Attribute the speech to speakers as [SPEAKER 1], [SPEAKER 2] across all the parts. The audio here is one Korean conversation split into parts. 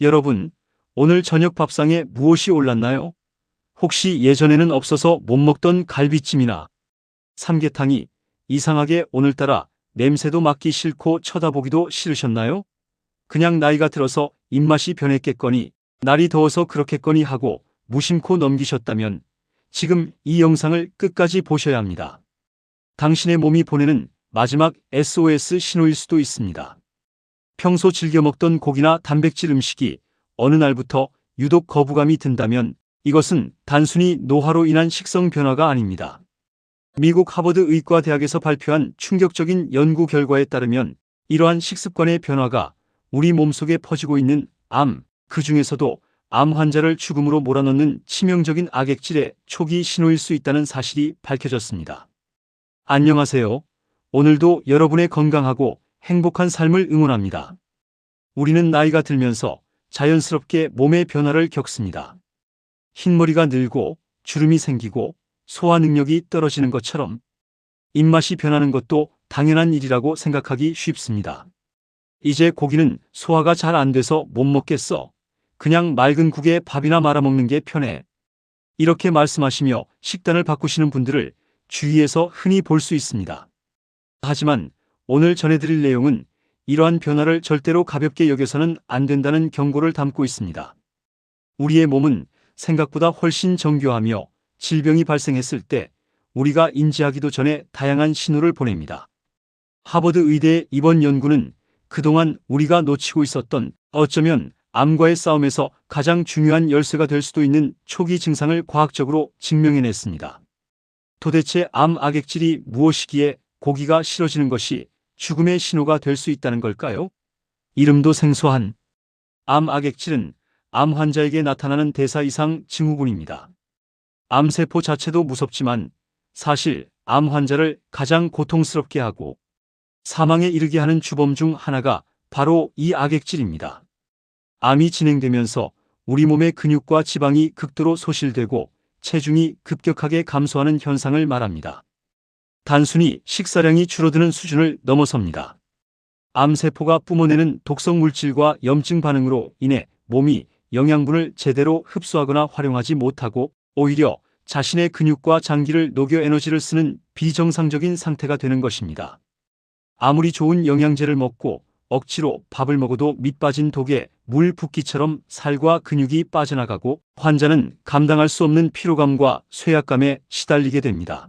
[SPEAKER 1] 여러분, 오늘 저녁 밥상에 무엇이 올랐나요? 혹시 예전에는 없어서 못 먹던 갈비찜이나 삼계탕이 이상하게 오늘따라 냄새도 맡기 싫고 쳐다보기도 싫으셨나요? 그냥 나이가 들어서 입맛이 변했겠거니, 날이 더워서 그렇겠거니 하고 무심코 넘기셨다면 지금 이 영상을 끝까지 보셔야 합니다. 당신의 몸이 보내는 마지막 SOS 신호일 수도 있습니다. 평소 즐겨 먹던 고기나 단백질 음식이 어느 날부터 유독 거부감이 든다면 이것은 단순히 노화로 인한 식성 변화가 아닙니다. 미국 하버드 의과대학에서 발표한 충격적인 연구 결과에 따르면 이러한 식습관의 변화가 우리 몸속에 퍼지고 있는 암, 그 중에서도 암 환자를 죽음으로 몰아넣는 치명적인 악액질의 초기 신호일 수 있다는 사실이 밝혀졌습니다. 안녕하세요. 오늘도 여러분의 건강하고 행복한 삶을 응원합니다. 우리는 나이가 들면서 자연스럽게 몸의 변화를 겪습니다. 흰머리가 늘고 주름이 생기고 소화 능력이 떨어지는 것처럼 입맛이 변하는 것도 당연한 일이라고 생각하기 쉽습니다. 이제 고기는 소화가 잘 안 돼서 못 먹겠어. 그냥 맑은 국에 밥이나 말아 먹는 게 편해. 이렇게 말씀하시며 식단을 바꾸시는 분들을 주위에서 흔히 볼 수 있습니다. 하지만 오늘 전해드릴 내용은 이러한 변화를 절대로 가볍게 여겨서는 안 된다는 경고를 담고 있습니다. 우리의 몸은 생각보다 훨씬 정교하며 질병이 발생했을 때 우리가 인지하기도 전에 다양한 신호를 보냅니다. 하버드 의대의 이번 연구는 그동안 우리가 놓치고 있었던, 어쩌면 암과의 싸움에서 가장 중요한 열쇠가 될 수도 있는 초기 증상을 과학적으로 증명해냈습니다. 도대체 암 악액질이 무엇이기에 고기가 싫어지는 것이 죽음의 신호가 될 수 있다는 걸까요? 이름도 생소한 암 악액질은 암 환자에게 나타나는 대사 이상 증후군입니다. 암세포 자체도 무섭지만 사실 암 환자를 가장 고통스럽게 하고 사망에 이르게 하는 주범 중 하나가 바로 이 악액질입니다. 암이 진행되면서 우리 몸의 근육과 지방이 극도로 소실되고 체중이 급격하게 감소하는 현상을 말합니다. 단순히 식사량이 줄어드는 수준을 넘어섭니다. 암세포가 뿜어내는 독성 물질과 염증 반응으로 인해 몸이 영양분을 제대로 흡수하거나 활용하지 못하고 오히려 자신의 근육과 장기를 녹여 에너지를 쓰는 비정상적인 상태가 되는 것입니다. 아무리 좋은 영양제를 먹고 억지로 밥을 먹어도 밑빠진 독에 물 붓기처럼 살과 근육이 빠져나가고 환자는 감당할 수 없는 피로감과 쇠약감에 시달리게 됩니다.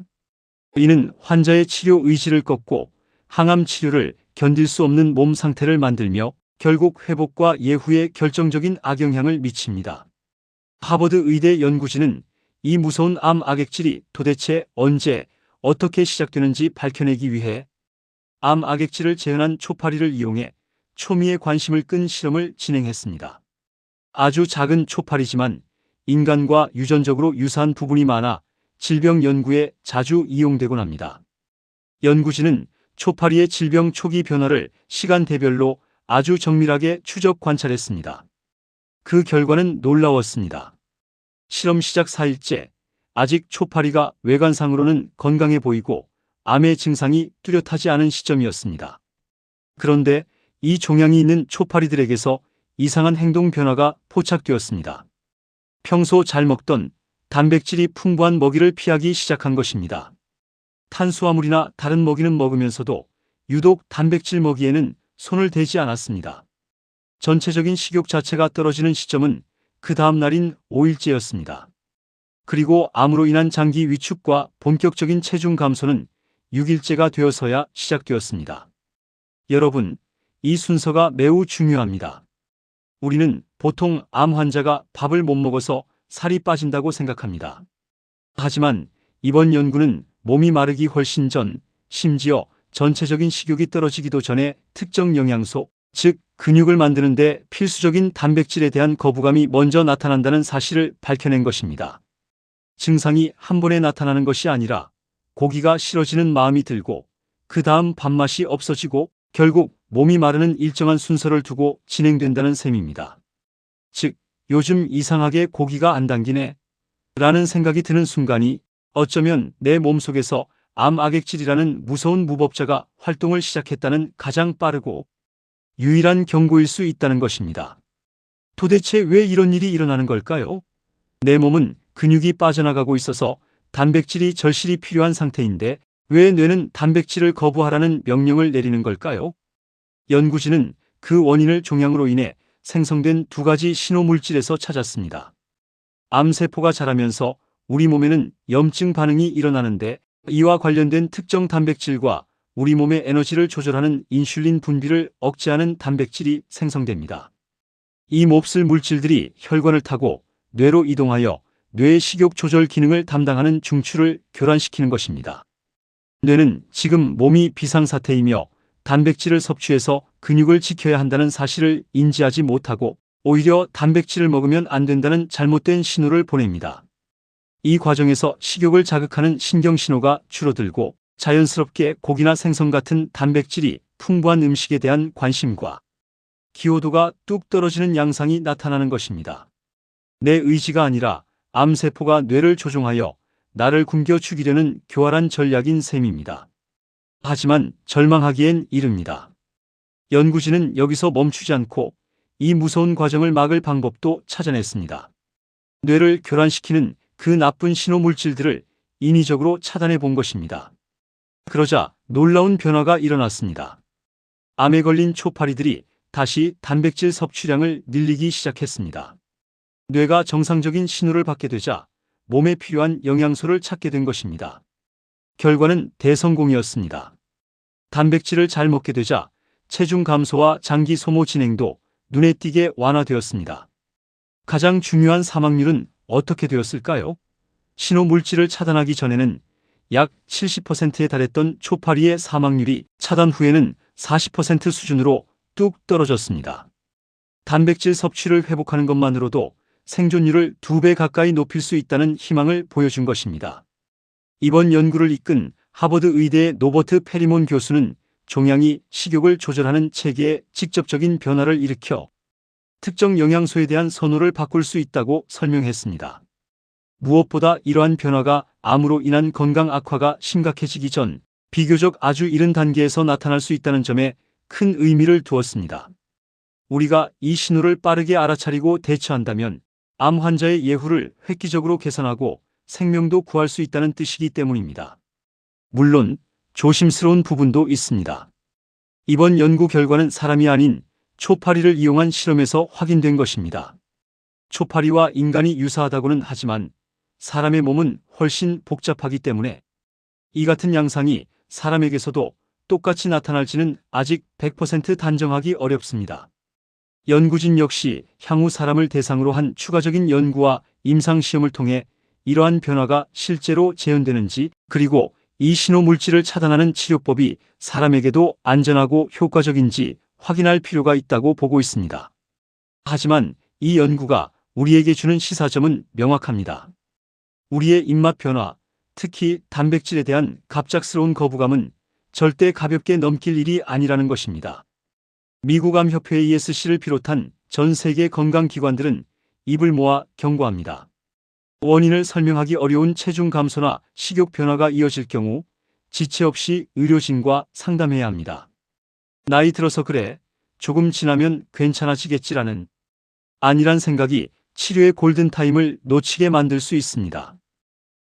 [SPEAKER 1] 이는 환자의 치료 의지를 꺾고 항암 치료를 견딜 수 없는 몸 상태를 만들며 결국 회복과 예후에 결정적인 악영향을 미칩니다. 하버드 의대 연구진은 이 무서운 암 악액질이 도대체 언제, 어떻게 시작되는지 밝혀내기 위해 암 악액질을 재현한 초파리를 이용해 초미의 관심을 끈 실험을 진행했습니다. 아주 작은 초파리지만 인간과 유전적으로 유사한 부분이 많아 질병 연구에 자주 이용되곤 합니다. 연구진은 초파리의 질병 초기 변화를 시간대별로 아주 정밀하게 추적 관찰했습니다. 그 결과는 놀라웠습니다. 실험 시작 4일째, 아직 초파리가 외관상으로는 건강해 보이고 암의 증상이 뚜렷하지 않은 시점이었습니다. 그런데 이 종양이 있는 초파리들에게서 이상한 행동 변화가 포착되었습니다. 평소 잘 먹던 단백질이 풍부한 먹이를 피하기 시작한 것입니다. 탄수화물이나 다른 먹이는 먹으면서도 유독 단백질 먹이에는 손을 대지 않았습니다. 전체적인 식욕 자체가 떨어지는 시점은 그 다음 날인 5일째였습니다. 그리고 암으로 인한 장기 위축과 본격적인 체중 감소는 6일째가 되어서야 시작되었습니다. 여러분, 이 순서가 매우 중요합니다. 우리는 보통 암 환자가 밥을 못 먹어서 살이 빠진다고 생각합니다. 하지만 이번 연구는 몸이 마르기 훨씬 전, 심지어 전체적인 식욕이 떨어지기도 전에 특정 영양소, 즉 근육을 만드는 데 필수적인 단백질에 대한 거부감이 먼저 나타난다는 사실을 밝혀낸 것입니다. 증상이 한 번에 나타나는 것이 아니라 고기가 싫어지는 마음이 들고 그 다음 밥맛이 없어지고 결국 몸이 마르는 일정한 순서를 두고 진행된다는 셈입니다. 즉, 요즘 이상하게 고기가 안 당기네 라는 생각이 드는 순간이 어쩌면 내 몸속에서 암 악액질이라는 무서운 무법자가 활동을 시작했다는 가장 빠르고 유일한 경고일 수 있다는 것입니다. 도대체 왜 이런 일이 일어나는 걸까요? 내 몸은 근육이 빠져나가고 있어서 단백질이 절실히 필요한 상태인데 왜 뇌는 단백질을 거부하라는 명령을 내리는 걸까요? 연구진은 그 원인을 종양으로 인해 생성된 두 가지 신호물질에서 찾았습니다. 암세포가 자라면서 우리 몸에는 염증 반응이 일어나는데 이와 관련된 특정 단백질과 우리 몸의 에너지를 조절하는 인슐린 분비를 억제하는 단백질이 생성됩니다. 이 몹쓸 물질들이 혈관을 타고 뇌로 이동하여 뇌의 식욕 조절 기능을 담당하는 중추를 교란시키는 것입니다. 뇌는 지금 몸이 비상사태이며 단백질을 섭취해서 근육을 지켜야 한다는 사실을 인지하지 못하고 오히려 단백질을 먹으면 안 된다는 잘못된 신호를 보냅니다. 이 과정에서 식욕을 자극하는 신경신호가 줄어들고 자연스럽게 고기나 생선 같은 단백질이 풍부한 음식에 대한 관심과 기호도가 뚝 떨어지는 양상이 나타나는 것입니다. 내 의지가 아니라 암세포가 뇌를 조종하여 나를 굶겨 죽이려는 교활한 전략인 셈입니다. 하지만 절망하기엔 이릅니다. 연구진은 여기서 멈추지 않고 이 무서운 과정을 막을 방법도 찾아냈습니다. 뇌를 교란시키는 그 나쁜 신호물질들을 인위적으로 차단해 본 것입니다. 그러자 놀라운 변화가 일어났습니다. 암에 걸린 초파리들이 다시 단백질 섭취량을 늘리기 시작했습니다. 뇌가 정상적인 신호를 받게 되자 몸에 필요한 영양소를 찾게 된 것입니다. 결과는 대성공이었습니다. 단백질을 잘 먹게 되자 체중 감소와 장기 소모 진행도 눈에 띄게 완화되었습니다. 가장 중요한 사망률은 어떻게 되었을까요? 신호 물질을 차단하기 전에는 약 70%에 달했던 초파리의 사망률이 차단 후에는 40% 수준으로 뚝 떨어졌습니다. 단백질 섭취를 회복하는 것만으로도 생존율을 2배 가까이 높일 수 있다는 희망을 보여준 것입니다. 이번 연구를 이끈 하버드 의대의 노버트 페리몬 교수는 종양이 식욕을 조절하는 체계에 직접적인 변화를 일으켜 특정 영양소에 대한 선호를 바꿀 수 있다고 설명했습니다. 무엇보다 이러한 변화가 암으로 인한 건강 악화가 심각해지기 전 비교적 아주 이른 단계에서 나타날 수 있다는 점에 큰 의미를 두었습니다. 우리가 이 신호를 빠르게 알아차리고 대처한다면 암 환자의 예후를 획기적으로 개선하고 생명도 구할 수 있다는 뜻이기 때문입니다. 물론 조심스러운 부분도 있습니다. 이번 연구 결과는 사람이 아닌 초파리를 이용한 실험에서 확인된 것입니다. 초파리와 인간이 유사하다고는 하지만 사람의 몸은 훨씬 복잡하기 때문에 이 같은 양상이 사람에게서도 똑같이 나타날지는 아직 100% 단정하기 어렵습니다. 연구진 역시 향후 사람을 대상으로 한 추가적인 연구와 임상시험을 통해 이러한 변화가 실제로 재현되는지 그리고 이 신호물질을 차단하는 치료법이 사람에게도 안전하고 효과적인지 확인할 필요가 있다고 보고 있습니다. 하지만 이 연구가 우리에게 주는 시사점은 명확합니다. 우리의 입맛 변화, 특히 단백질에 대한 갑작스러운 거부감은 절대 가볍게 넘길 일이 아니라는 것입니다. 미국 암협회 ESC를 비롯한 전 세계 건강기관들은 입을 모아 경고합니다. 원인을 설명하기 어려운 체중 감소나 식욕 변화가 이어질 경우 지체 없이 의료진과 상담해야 합니다. 나이 들어서 그래, 조금 지나면 괜찮아지겠지라는 아니란 생각이 치료의 골든타임을 놓치게 만들 수 있습니다.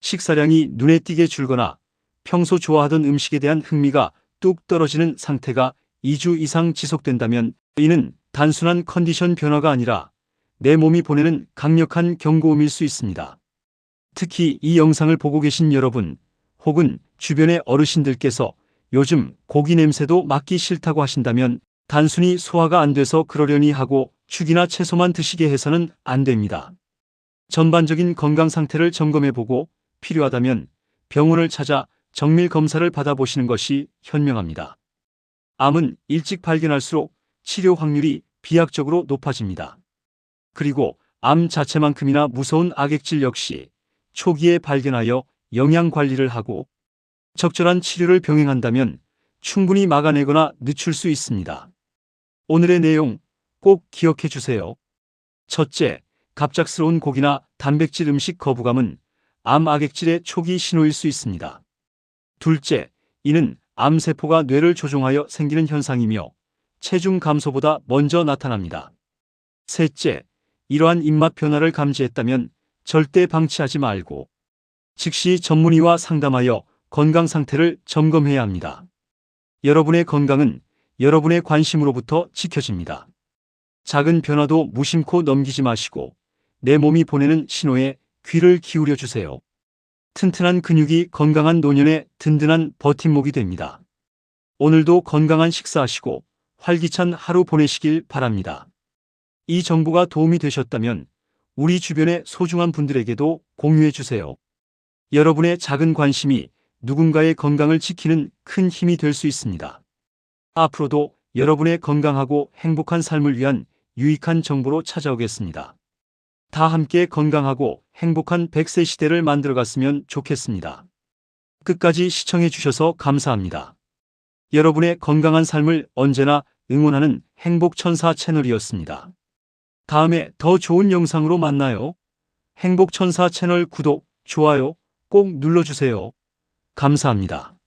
[SPEAKER 1] 식사량이 눈에 띄게 줄거나 평소 좋아하던 음식에 대한 흥미가 뚝 떨어지는 상태가 2주 이상 지속된다면 이는 단순한 컨디션 변화가 아니라 내 몸이 보내는 강력한 경고음일 수 있습니다. 특히 이 영상을 보고 계신 여러분 혹은 주변의 어르신들께서 요즘 고기 냄새도 맡기 싫다고 하신다면 단순히 소화가 안 돼서 그러려니 하고 죽이나 채소만 드시게 해서는 안 됩니다. 전반적인 건강 상태를 점검해보고 필요하다면 병원을 찾아 정밀 검사를 받아보시는 것이 현명합니다. 암은 일찍 발견할수록 치료 확률이 비약적으로 높아집니다. 그리고 암 자체만큼이나 무서운 악액질 역시 초기에 발견하여 영양 관리를 하고 적절한 치료를 병행한다면 충분히 막아내거나 늦출 수 있습니다. 오늘의 내용 꼭 기억해 주세요. 첫째, 갑작스러운 고기나 단백질 음식 거부감은 암 악액질의 초기 신호일 수 있습니다. 둘째, 이는 암세포가 뇌를 조종하여 생기는 현상이며 체중 감소보다 먼저 나타납니다. 셋째, 이러한 입맛 변화를 감지했다면 절대 방치하지 말고 즉시 전문의와 상담하여 건강 상태를 점검해야 합니다. 여러분의 건강은 여러분의 관심으로부터 지켜집니다. 작은 변화도 무심코 넘기지 마시고 내 몸이 보내는 신호에 귀를 기울여 주세요. 튼튼한 근육이 건강한 노년의 든든한 버팀목이 됩니다. 오늘도 건강한 식사하시고 활기찬 하루 보내시길 바랍니다. 이 정보가 도움이 되셨다면 우리 주변의 소중한 분들에게도 공유해 주세요. 여러분의 작은 관심이 누군가의 건강을 지키는 큰 힘이 될 수 있습니다. 앞으로도 여러분의 건강하고 행복한 삶을 위한 유익한 정보로 찾아오겠습니다. 다 함께 건강하고 행복한 100세 시대를 만들어갔으면 좋겠습니다. 끝까지 시청해 주셔서 감사합니다. 여러분의 건강한 삶을 언제나 응원하는 행복천사 채널이었습니다. 다음에 더 좋은 영상으로 만나요. 행복천사 채널 구독, 좋아요 꼭 눌러주세요. 감사합니다.